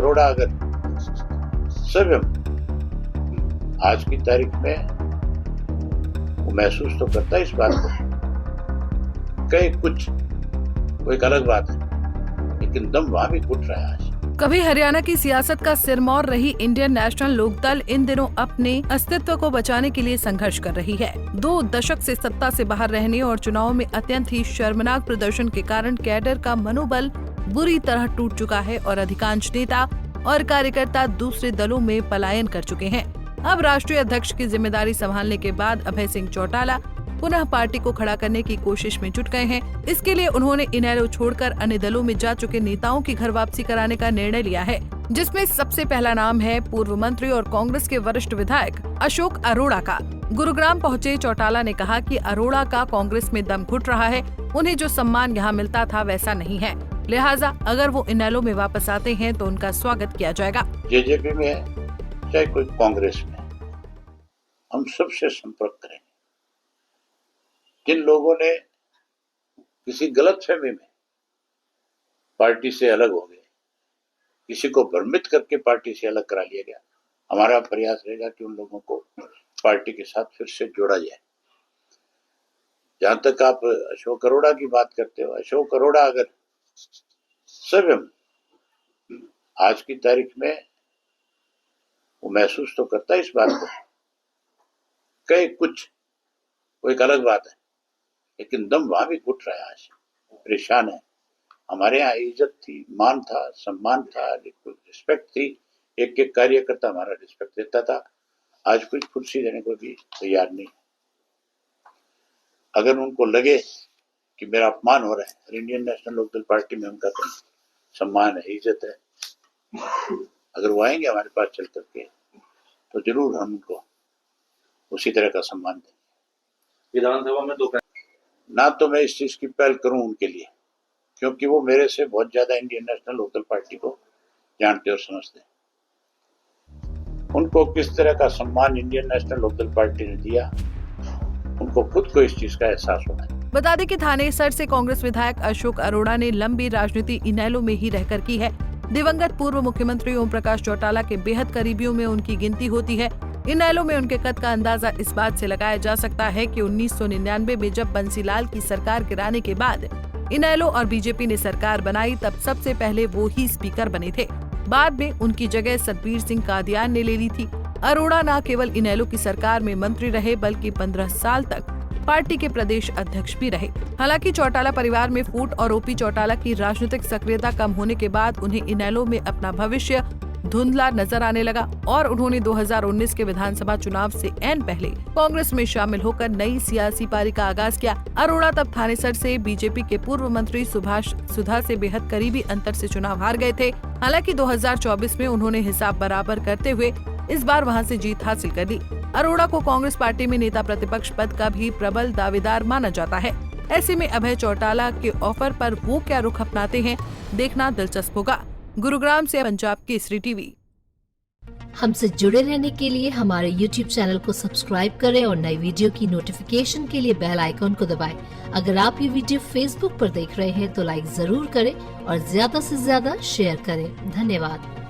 अरोड़ा अगर स्वयं आज की तारीख में वो महसूस तो करता है इस बात को, कई कुछ वो एक अलग बात है, लेकिन दम वहां भी घुट रहा है आज। कभी हरियाणा की सियासत का सिरमौर रही इंडियन नेशनल लोकदल इन दिनों अपने अस्तित्व को बचाने के लिए संघर्ष कर रही है। 2 दशक से सत्ता से बाहर रहने और चुनाव में अत्यंत ही शर्मनाक प्रदर्शन के कारण कैडर का मनोबल बुरी तरह टूट चुका है और अधिकांश नेता और कार्यकर्ता दूसरे दलों में पलायन कर चुके हैं। अब राष्ट्रीय अध्यक्ष की जिम्मेदारी संभालने के बाद अभय सिंह चौटाला पुनः पार्टी को खड़ा करने की कोशिश में जुट गए हैं। इसके लिए उन्होंने इनेलो छोड़कर अन्य दलों में जा चुके नेताओं की घर वापसी कराने का निर्णय लिया है, जिसमें सबसे पहला नाम है पूर्व मंत्री और कांग्रेस के वरिष्ठ विधायक अशोक अरोड़ा का। गुरुग्राम पहुंचे चौटाला ने कहा कि अरोड़ा का कांग्रेस में दम घुट रहा है, उन्हें जो सम्मान यहाँ मिलता था वैसा नहीं है, लिहाजा अगर वो इनेलो में वापस आते हैं तो उनका स्वागत किया जाएगा। जेजेपी में चाहे कोई कांग्रेस में, हम सबसे संपर्क करेंगे। जिन लोगों ने किसी गलतफहमी में पार्टी से अलग हो गए, किसी को भ्रमित करके पार्टी से अलग करा लिया गया, हमारा प्रयास रहेगा कि उन लोगों को पार्टी के साथ फिर से जोड़ा जाए। जहां तक आप अशोक अरोड़ा की बात करते हो, अशोक अरोड़ा अगर स्वयं आज की तारीख में वो महसूस तो करता है इस बात को, कई कुछ वो एक अलग बात है, लेकिन दम वहां भी घुट रहा है आज, परेशान है। हमारे यहाँ इज्जत थी, मान था, सम्मान था, रिस्पेक्ट थी, एक एक कार्यकर्ता हमारा रिस्पेक्ट देता था, आज कुछ कुर्सी देने को भी तैयार नहीं। अगर उनको लगे कि मेरा अपमान हो रहा है और इंडियन नेशनल लोकदल पार्टी में उनका कोई सम्मान है, इज्जत है, अगर वो आएंगे हमारे पास चल करके तो जरूर हम उनको उसी तरह का सम्मान देंगे। विधानसभा में ना तो मैं इस चीज की पहल करूं उनके लिए, क्योंकि वो मेरे से बहुत ज्यादा इंडियन नेशनल लोकदल पार्टी को जानते और समझते हैं। उनको किस तरह का सम्मान इंडियन नेशनल लोकदल पार्टी ने दिया, उनको खुद को इस चीज का एहसास होना है। बता दें कि थानेसर से कांग्रेस विधायक अशोक अरोड़ा ने लंबी राजनीति इनेलो में ही रहकर की है। दिवंगत पूर्व मुख्यमंत्री ओम प्रकाश चौटाला के बेहद करीबियों में उनकी गिनती होती है। इनेलो में उनके कद का अंदाजा इस बात से लगाया जा सकता है कि 1999 में जब बंसीलाल की सरकार गिराने के बाद इनेलो और बीजेपी ने सरकार बनाई, तब सबसे पहले वो ही स्पीकर बने थे। बाद में उनकी जगह सतबीर सिंह कादियान ने ले ली थी। अरोड़ा न केवल इनेलो की सरकार में मंत्री रहे, बल्कि 15 साल तक पार्टी के प्रदेश अध्यक्ष भी रहे। हालांकि चौटाला परिवार में फूट और ओपी चौटाला की राजनीतिक सक्रियता कम होने के बाद उन्हें इनेलो में अपना भविष्य धुंधला नजर आने लगा और उन्होंने 2019 के विधानसभा चुनाव से ऐन पहले कांग्रेस में शामिल होकर नई सियासी पारी का आगाज किया। अरोड़ा तब थानेसर से बीजेपी के पूर्व मंत्री सुभाष सुधा से बेहद करीबी अंतर से चुनाव हार गए थे। हालांकि 2024 में उन्होंने हिसाब बराबर करते हुए इस बार वहां से जीत हासिल कर ली। अरोड़ा को कांग्रेस पार्टी में नेता प्रतिपक्ष पद का भी प्रबल दावेदार माना जाता है। ऐसे में अभय चौटाला के ऑफर पर वो क्या रुख अपनाते हैं, देखना दिलचस्प होगा। गुरुग्राम से पंजाब केसरी टीवी। हमसे जुड़े रहने के लिए हमारे YouTube चैनल को सब्सक्राइब करें और नई वीडियो की नोटिफिकेशन के लिए बेल आइकॉन को दबाएं। अगर आप ये वीडियो Facebook पर देख रहे हैं तो लाइक जरूर करें और ज्यादा से ज्यादा शेयर करें। धन्यवाद।